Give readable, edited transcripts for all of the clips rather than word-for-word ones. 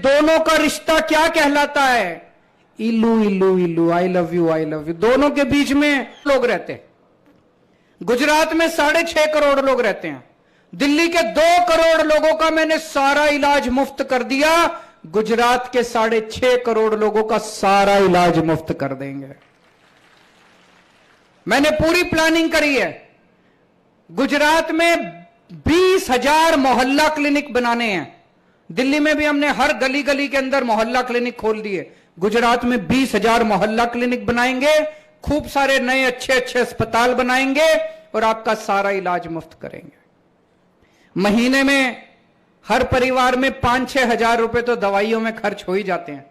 दोनों का रिश्ता क्या कहलाता है? इल्लू इल्लू इल्लू, I love you I love you. दोनों के बीच में लोग रहते हैं। गुजरात में 6.5 करोड़ लोग रहते हैं। दिल्ली के 2 करोड़ लोगों का मैंने सारा इलाज मुफ्त कर दिया। गुजरात के 6.5 करोड़ लोगों का सारा इलाज मुफ्त कर देंगे। मैंने पूरी प्लानिंग करी है। गुजरात में 20,000 मोहल्ला क्लिनिक बनाने हैं। दिल्ली में भी हमने हर गली गली के अंदर मोहल्ला क्लिनिक खोल दिए। गुजरात में 20,000 मोहल्ला क्लिनिक बनाएंगे, खूब सारे नए अच्छे अच्छे अस्पताल बनाएंगे और आपका सारा इलाज मुफ्त करेंगे। महीने में हर परिवार में 5-6 हजार रुपए तो दवाइयों में खर्च हो ही जाते हैं,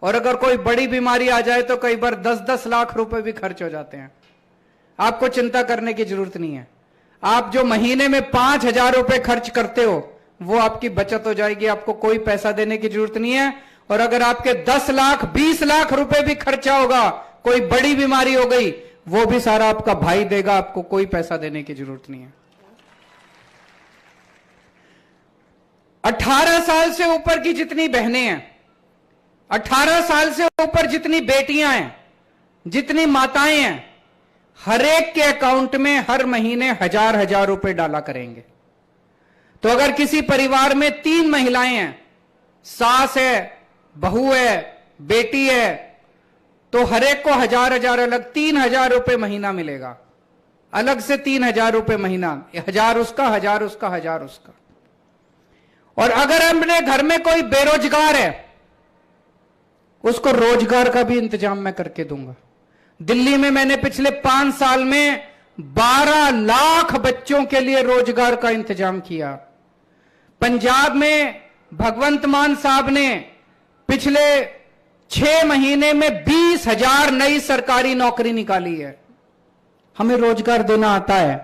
और अगर कोई बड़ी बीमारी आ जाए तो कई बार 10-10 लाख रुपए भी खर्च हो जाते हैं। आपको चिंता करने की जरूरत नहीं है। आप जो महीने में 5,000 रुपए खर्च करते हो वो आपकी बचत हो जाएगी, आपको कोई पैसा देने की जरूरत नहीं है। और अगर आपके 10 लाख 20 लाख रुपए भी खर्चा होगा, कोई बड़ी बीमारी हो गई, वो भी सारा आपका भाई देगा, आपको कोई पैसा देने की जरूरत नहीं है। 18 साल से ऊपर की जितनी बहनें हैं, 18 साल से ऊपर जितनी बेटियां हैं, जितनी माताएं हैं, हर एक के अकाउंट में हर महीने 1,000 रुपए डाला करेंगे। तो अगर किसी परिवार में 3 महिलाएं हैं, सास है, बहू है, बेटी है, तो हर एक को 1,000 अलग 3,000 रुपए महीना मिलेगा। अलग से 3,000 रुपए महीना, 1,000 उसका, 1,000 उसका, 1,000 उसका। और अगर अपने घर में कोई बेरोजगार है, उसको रोजगार का भी इंतजाम मैं करके दूंगा। दिल्ली में मैंने पिछले 5 साल में 12 लाख बच्चों के लिए रोजगार का इंतजाम किया। पंजाब में भगवंत मान साहब ने पिछले 6 महीने में 20,000 नई सरकारी नौकरी निकाली है। हमें रोजगार देना आता है।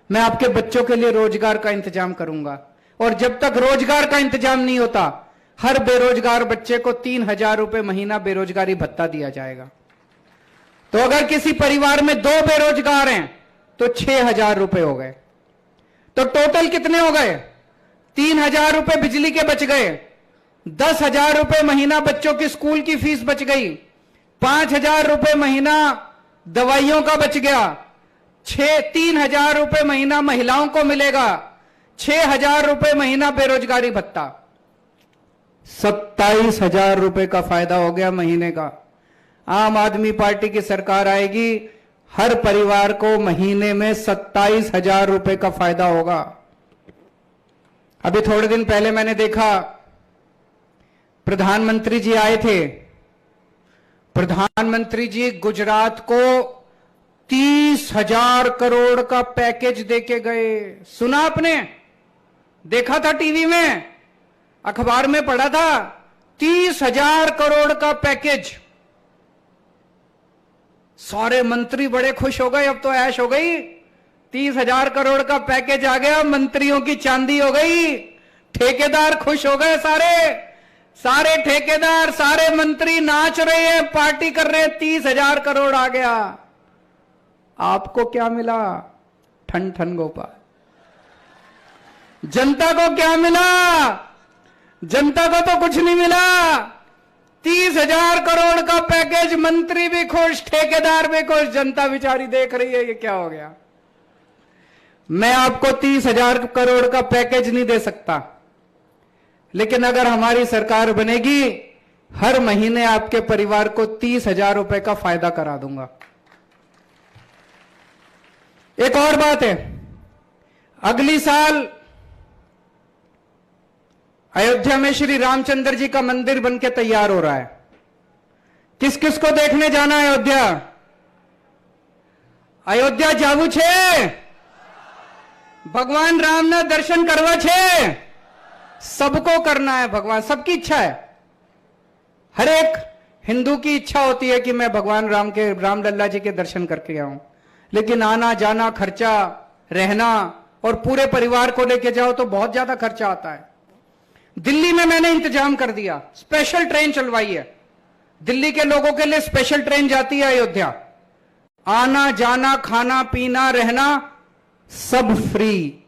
मैं आपके बच्चों के लिए रोजगार का इंतजाम करूंगा, और जब तक रोजगार का इंतजाम नहीं होता, हर बेरोजगार बच्चे को 3,000 रुपए महीना बेरोजगारी भत्ता दिया जाएगा। तो अगर किसी परिवार में 2 बेरोजगार हैं तो 6,000 रुपए हो गए। तो टोटल कितने हो गए? 3,000 रुपए बिजली के बच गए, 10,000 रुपए महीना बच्चों की स्कूल की फीस बच गई, 5,000 रुपए महीना दवाइयों का बच गया, 3,000 रुपए महीना महिलाओं को मिलेगा, 6,000 रुपए महीना बेरोजगारी भत्ता, 27,000 रुपए का फायदा हो गया महीने का। आम आदमी पार्टी की सरकार आएगी, हर परिवार को महीने में 27,000 रुपए का फायदा होगा। अभी थोड़े दिन पहले मैंने देखा, प्रधानमंत्री जी आए थे। प्रधानमंत्री जी गुजरात को 30,000 करोड़ का पैकेज देके गए। सुना आपने? देखा था टीवी में, अखबार में पढ़ा था, 30,000 करोड़ का पैकेज। सारे मंत्री बड़े खुश हो गए, अब तो ऐश हो गई। 30,000 करोड़ का पैकेज आ गया, मंत्रियों की चांदी हो गई। ठेकेदार खुश हो गए, सारे ठेकेदार, सारे मंत्री नाच रहे हैं, पार्टी कर रहे हैं, 30,000 करोड़ आ गया। आपको क्या मिला? ठन ठन गोपाल। जनता को क्या मिला? जनता को तो कुछ नहीं मिला। 30,000 करोड़ का पैकेज, मंत्री भी खुश, ठेकेदार भी खुश, जनता बेचारी देख रही है ये क्या हो गया। मैं आपको 30,000 करोड़ का पैकेज नहीं दे सकता, लेकिन अगर हमारी सरकार बनेगी, हर महीने आपके परिवार को 30,000 रुपए का फायदा करा दूंगा। एक और बात है, अगली साल अयोध्या में श्री रामचंद्र जी का मंदिर बनके तैयार हो रहा है। किस किस को देखने जाना है अयोध्या? अयोध्या जावू छे? भगवान राम ने दर्शन करवा छे? सबको करना है भगवान, सबकी इच्छा है। हर एक हिंदू की इच्छा होती है कि मैं भगवान रामलल्ला जी के दर्शन करके आऊं, लेकिन आना जाना, खर्चा, रहना और पूरे परिवार को लेके जाओ तो बहुत ज्यादा खर्चा आता है। दिल्ली में मैंने इंतजाम कर दिया, स्पेशल ट्रेन चलवाई है। दिल्ली के लोगों के लिए स्पेशल ट्रेन जाती है अयोध्या। आना जाना, खाना पीना, रहना सब फ्री।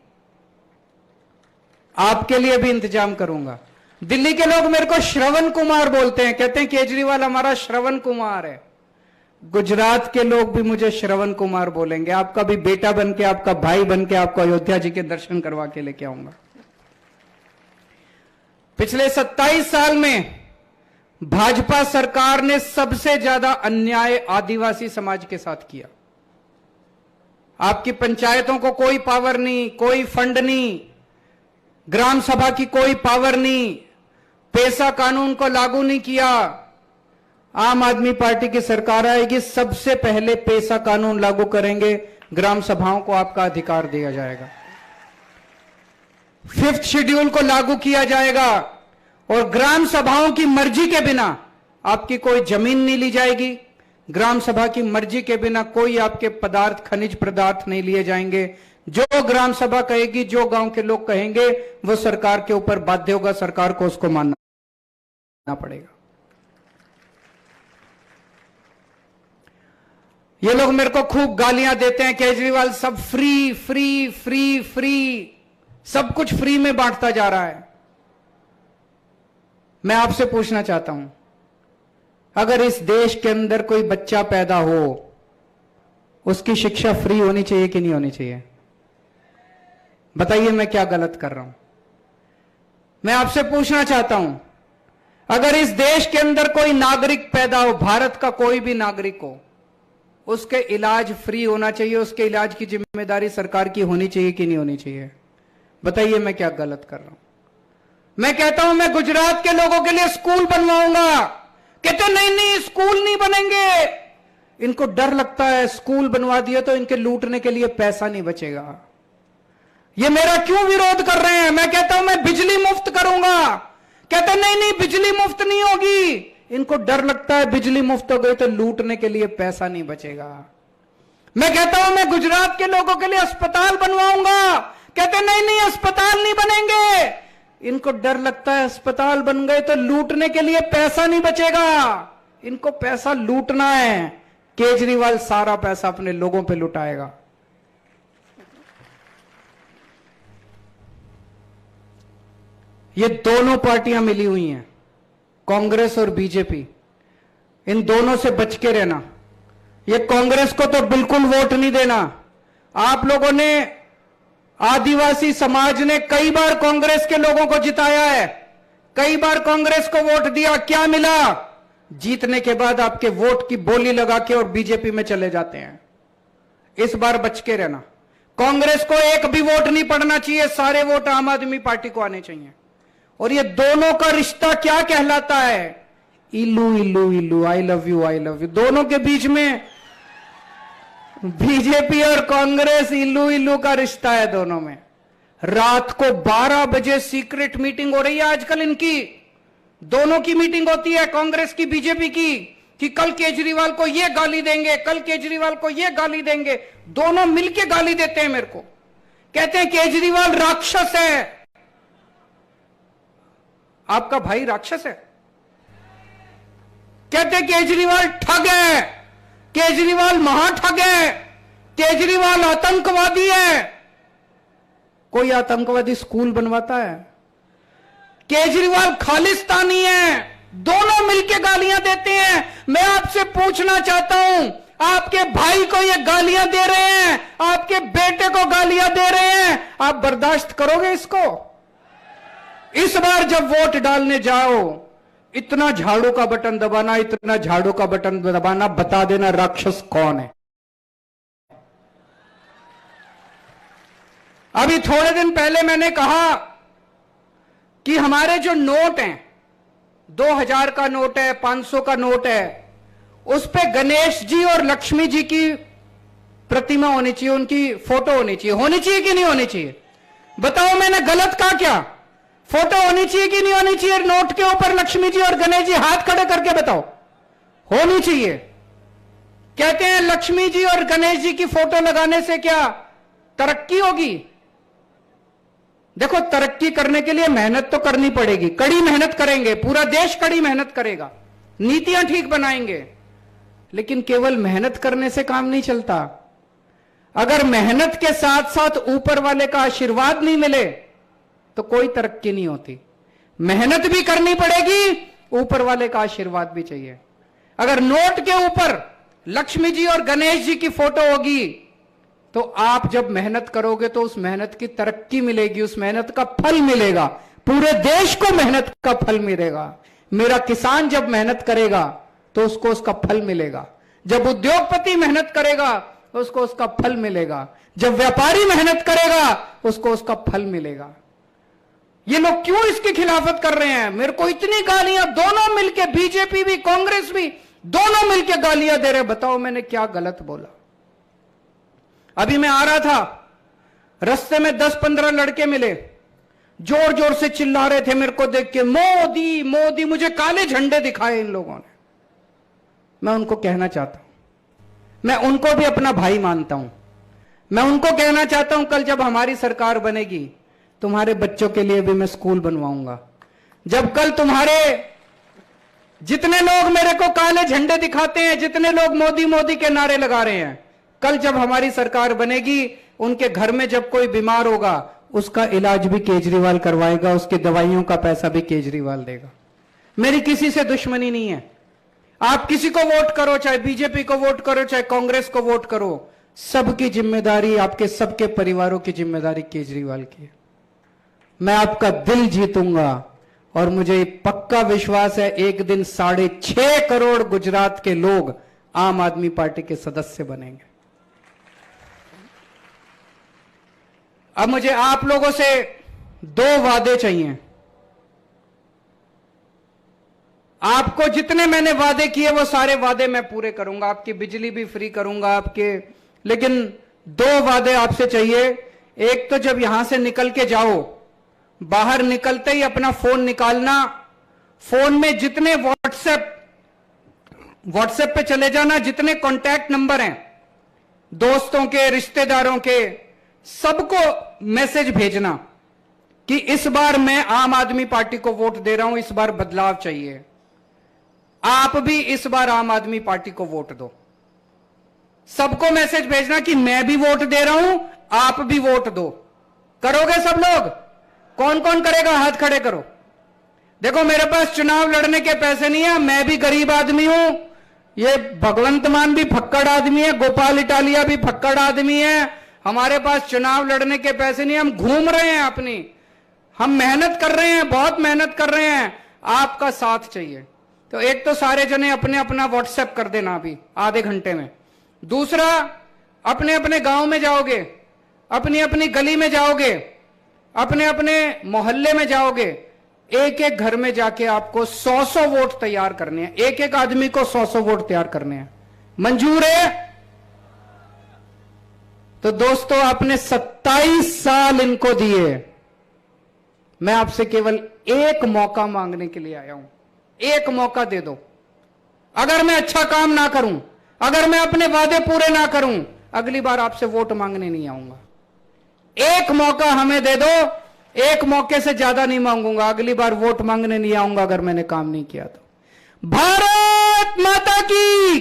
आपके लिए भी इंतजाम करूंगा। दिल्ली के लोग मेरे को श्रवण कुमार बोलते हैं, कहते हैं केजरीवाल हमारा श्रवण कुमार है। गुजरात के लोग भी मुझे श्रवण कुमार बोलेंगे। आपका भी बेटा बन के, आपका भाई बन के आपको अयोध्या जी के दर्शन करवा के लेके आऊंगा। पिछले 27 साल में भाजपा सरकार ने सबसे ज्यादा अन्याय आदिवासी समाज के साथ किया। आपकी पंचायतों को कोई पावर नहीं, कोई फंड नहीं, ग्राम सभा की कोई पावर नहीं, पैसा कानून को लागू नहीं किया। आम आदमी पार्टी की सरकार आएगी, सबसे पहले पैसा कानून लागू करेंगे, ग्राम सभाओं को आपका अधिकार दिया जाएगा, 5th शेड्यूल को लागू किया जाएगा और ग्राम सभाओं की मर्जी के बिना आपकी कोई जमीन नहीं ली जाएगी। ग्राम सभा की मर्जी के बिना कोई आपके पदार्थ, खनिज पदार्थ नहीं लिए जाएंगे। जो ग्राम सभा कहेगी, जो गांव के लोग कहेंगे, वो सरकार के ऊपर बाध्य होगा, सरकार को उसको मानना पड़ेगा। ये लोग मेरे को खूब गालियां देते हैं, केजरीवाल सब फ्री फ्री फ्री फ्री, सब कुछ फ्री में बांटता जा रहा है। मैं आपसे पूछना चाहता हूं, अगर इस देश के अंदर कोई बच्चा पैदा हो, उसकी शिक्षा फ्री होनी चाहिए कि नहीं होनी चाहिए? बताइए मैं क्या गलत कर रहा हूं? मैं आपसे पूछना चाहता हूं, अगर इस देश के अंदर कोई नागरिक पैदा हो, भारत का कोई भी नागरिक हो, उसके इलाज फ्री होना चाहिए, उसके इलाज की जिम्मेदारी सरकार की होनी चाहिए कि नहीं होनी चाहिए? बताइए मैं क्या गलत कर रहा हूं? मैं कहता हूं मैं गुजरात के लोगों के लिए स्कूल बनवाऊंगा, कहते नहीं नहीं स्कूल नहीं बनेंगे। इनको डर लगता है स्कूल बनवा दिया तो इनके लूटने के लिए पैसा नहीं बचेगा। ये मेरा क्यों विरोध कर रहे हैं? मैं कहता हूं मैं बिजली मुफ्त करूंगा, कहते नहीं नहीं बिजली मुफ्त नहीं होगी। इनको डर लगता है बिजली मुफ्त हो गई तो लूटने के लिए पैसा नहीं बचेगा। मैं कहता हूं मैं गुजरात के लोगों के लिए अस्पताल बनवाऊंगा, कहते नहीं नहीं अस्पताल नहीं बनेंगे। इनको डर लगता है अस्पताल बन गए तो लूटने के लिए पैसा नहीं बचेगा। इनको पैसा लूटना है, केजरीवाल सारा पैसा अपने लोगों पे लुटाएगा। ये दोनों पार्टियां मिली हुई हैं, कांग्रेस और बीजेपी, इन दोनों से बच के रहना। ये कांग्रेस को तो बिल्कुल वोट नहीं देना। आप लोगों ने, आदिवासी समाज ने कई बार कांग्रेस के लोगों को जिताया है, कई बार कांग्रेस को वोट दिया, क्या मिला? जीतने के बाद आपके वोट की बोली लगा के और बीजेपी में चले जाते हैं। इस बार बच के रहना। कांग्रेस को एक भी वोट नहीं पड़ना चाहिए, सारे वोट आम आदमी पार्टी को आने चाहिए। और ये दोनों का रिश्ता क्या कहलाता है? इल्लू इल्लू इल्लू, I love you I love you. दोनों के बीच में बीजेपी और कांग्रेस इल्लू इल्लू का रिश्ता है दोनों में। रात को 12 बजे सीक्रेट मीटिंग हो रही है आजकल इनकी, दोनों की मीटिंग होती है, कांग्रेस की बीजेपी की, कि कल केजरीवाल को ये गाली देंगे, कल केजरीवाल को ये गाली देंगे। दोनों मिलके गाली देते हैं मेरे को, कहते हैं केजरीवाल राक्षस है। आपका भाई राक्षस है? कहते हैं केजरीवाल ठग है, केजरीवाल महाठग है, केजरीवाल आतंकवादी है। कोई आतंकवादी स्कूल बनवाता है? केजरीवाल खालिस्तानी है। दोनों मिलकर गालियां देते हैं। मैं आपसे पूछना चाहता हूं, आपके भाई को ये गालियां दे रहे हैं, आपके बेटे को गालियां दे रहे हैं, आप बर्दाश्त करोगे इसको? इस बार जब वोट डालने जाओ, इतना झाड़ू का बटन दबाना, इतना झाड़ू का बटन दबाना, बता देना राक्षस कौन है। अभी थोड़े दिन पहले मैंने कहा कि हमारे जो नोट हैं, 2000 का नोट है, 500 का नोट है, उस पे गणेश जी और लक्ष्मी जी की प्रतिमा होनी चाहिए, उनकी फोटो होनी चाहिए कि नहीं होनी चाहिए? बताओ मैंने गलत कहा क्या? फोटो होनी चाहिए कि नहीं होनी चाहिए? नोट के ऊपर लक्ष्मी जी और गणेश जी, हाथ खड़े करके बताओ। होनी चाहिए। कहते हैं लक्ष्मी जी और गणेश जी की फोटो लगाने से क्या तरक्की होगी? देखो, तरक्की करने के लिए मेहनत तो करनी पड़ेगी, कड़ी मेहनत करेंगे, पूरा देश कड़ी मेहनत करेगा, नीतियां ठीक बनाएंगे, लेकिन केवल मेहनत करने से काम नहीं चलता। अगर मेहनत के साथ साथ ऊपर वाले का आशीर्वाद नहीं मिले तो कोई तरक्की नहीं होती। मेहनत भी करनी पड़ेगी, ऊपर वाले का आशीर्वाद भी चाहिए। अगर नोट के ऊपर लक्ष्मी जी और गणेश जी की फोटो होगी तो आप जब मेहनत करोगे तो उस मेहनत की तरक्की मिलेगी, उस मेहनत का फल मिलेगा, पूरे देश को मेहनत का फल मिलेगा। मेरा किसान जब मेहनत करेगा तो उसको उसका फल मिलेगा, जब उद्योगपति मेहनत करेगा उसको उसका फल मिलेगा, जब व्यापारी मेहनत करेगा उसको उसका फल मिलेगा। ये लोग क्यों इसकी खिलाफत कर रहे हैं? मेरे को इतनी गालियां, दोनों मिलके, बीजेपी भी कांग्रेस भी, दोनों मिलके गालियां दे रहे। बताओ मैंने क्या गलत बोला? अभी मैं आ रहा था, रास्ते में 10-15 लड़के मिले, जोर जोर से चिल्ला रहे थे मेरे को देख के, मोदी मोदी। मुझे काले झंडे दिखाए इन लोगों ने। मैं उनको कहना चाहता हूं, मैं उनको भी अपना भाई मानता हूं। मैं उनको कहना चाहता हूं, कल जब हमारी सरकार बनेगी तुम्हारे बच्चों के लिए भी मैं स्कूल बनवाऊंगा। जब कल तुम्हारे जितने लोग मेरे को काले झंडे दिखाते हैं, जितने लोग मोदी मोदी के नारे लगा रहे हैं, कल जब हमारी सरकार बनेगी उनके घर में जब कोई बीमार होगा उसका इलाज भी केजरीवाल करवाएगा, उसकी दवाइयों का पैसा भी केजरीवाल देगा। मेरी किसी से दुश्मनी नहीं है। आप किसी को वोट करो, चाहे बीजेपी को वोट करो, चाहे कांग्रेस को वोट करो, सबकी जिम्मेदारी, आपके सबके परिवारों की जिम्मेदारी केजरीवाल की है। मैं आपका दिल जीतूंगा और मुझे पक्का विश्वास है एक दिन 6.5 करोड़ गुजरात के लोग आम आदमी पार्टी के सदस्य बनेंगे। अब मुझे आप लोगों से 2 वादे चाहिए। आपको जितने मैंने वादे किए वो सारे वादे मैं पूरे करूंगा, आपकी बिजली भी फ्री करूंगा आपके, लेकिन 2 वादे आपसे चाहिए। एक तो जब यहां से निकल के जाओ, बाहर निकलते ही अपना फोन निकालना, फोन में जितने व्हाट्सएप पे चले जाना, जितने कॉन्टैक्ट नंबर हैं दोस्तों के, रिश्तेदारों के, सबको मैसेज भेजना कि इस बार मैं आम आदमी पार्टी को वोट दे रहा हूं, इस बार बदलाव चाहिए। आप भी इस बार आम आदमी पार्टी को वोट दो। सबको मैसेज भेजना कि मैं भी वोट दे रहा हूं, आप भी वोट दो। करोगे सब लोग? कौन कौन करेगा? हाथ खड़े करो। देखो मेरे पास चुनाव लड़ने के पैसे नहीं है, मैं भी गरीब आदमी हूं, ये भगवंत मान भी फक्कड़ आदमी है, गोपाल इटालिया भी फक्कड़ आदमी है। हमारे पास चुनाव लड़ने के पैसे नहीं, हम घूम रहे हैं अपनी, हम मेहनत कर रहे हैं, बहुत मेहनत कर रहे हैं, आपका साथ चाहिए। तो एक तो सारे जने अपने अपना व्हाट्सएप कर देना अभी आधे घंटे में। दूसरा, अपने अपने गांव में जाओगे, अपनी अपनी गली में जाओगे, अपने अपने मोहल्ले में जाओगे, एक एक घर में जाके आपको 100 वोट तैयार करने हैं, एक एक आदमी को 100 वोट तैयार करने हैं। मंजूर है? तो दोस्तों आपने 27 साल इनको दिए, मैं आपसे केवल एक मौका मांगने के लिए आया हूं। एक मौका दे दो। अगर मैं अच्छा काम ना करूं, अगर मैं अपने वादे पूरे ना करूं, अगली बार आपसे वोट मांगने नहीं आऊंगा। एक मौका हमें दे दो, एक मौके से ज्यादा नहीं मांगूंगा, अगली बार वोट मांगने नहीं आऊंगा अगर मैंने काम नहीं किया तो। भारत माता की